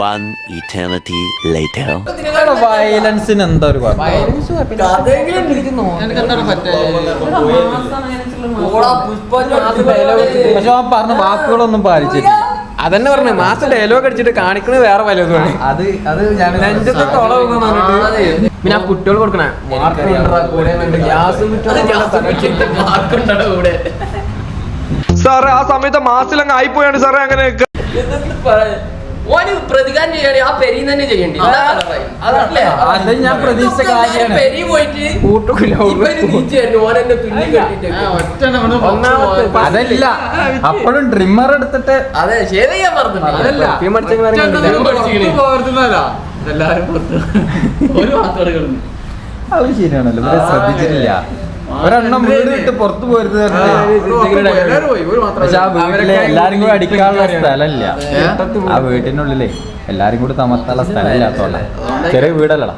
One eternity later. വയലൻസിന് എന്താ ഒരു പക്ഷെ ആ പറഞ്ഞ വാക്കുകളൊന്നും പാലിച്ചിട്ടില്ല. അതന്നെ പറഞ്ഞു മാസം ഡയലോഗ് അടിച്ചിട്ട് കാണിക്കുന്നത് വേറെ പലതുമാണ്. അത് പിന്നെ ആ കുട്ടികൾ കൊടുക്കണേ സാറേ ആ സമയത്ത് മാസിലങ്ങ് ആയിപ്പോയാണ് സാറേ അങ്ങനെ പ്രതികാരം ചെയ്യണേ ആ പെരി തന്നെ ചെയ്യണ്ടേ അത് ഞാൻ പ്രതീക്ഷിച്ച കാര്യമാണ്. പെരി പോയിട്ട് അതല്ല അപ്പോഴും ഡ്രിമ്മർ എടുത്തിട്ട് അതെ ശരി ഞാൻ പറഞ്ഞു അത് ശരിയാണല്ലോ ഇവരെ ശ്രദ്ധിച്ചിട്ടില്ല. ഒരെണ്ണം വീട് വിട്ട് പുറത്തു പോരുത്. പക്ഷെ ആ വീട്ടിലെ എല്ലാരും കൂടി അടിക്കാനുള്ള സ്ഥലമില്ല. ആ വീട്ടിനുള്ളിലേ എല്ലാരും കൂടി താമസിക്കാനുള്ള സ്ഥലമില്ലാത്തോണ്ട ചെറിയ വീടല്ലടാ.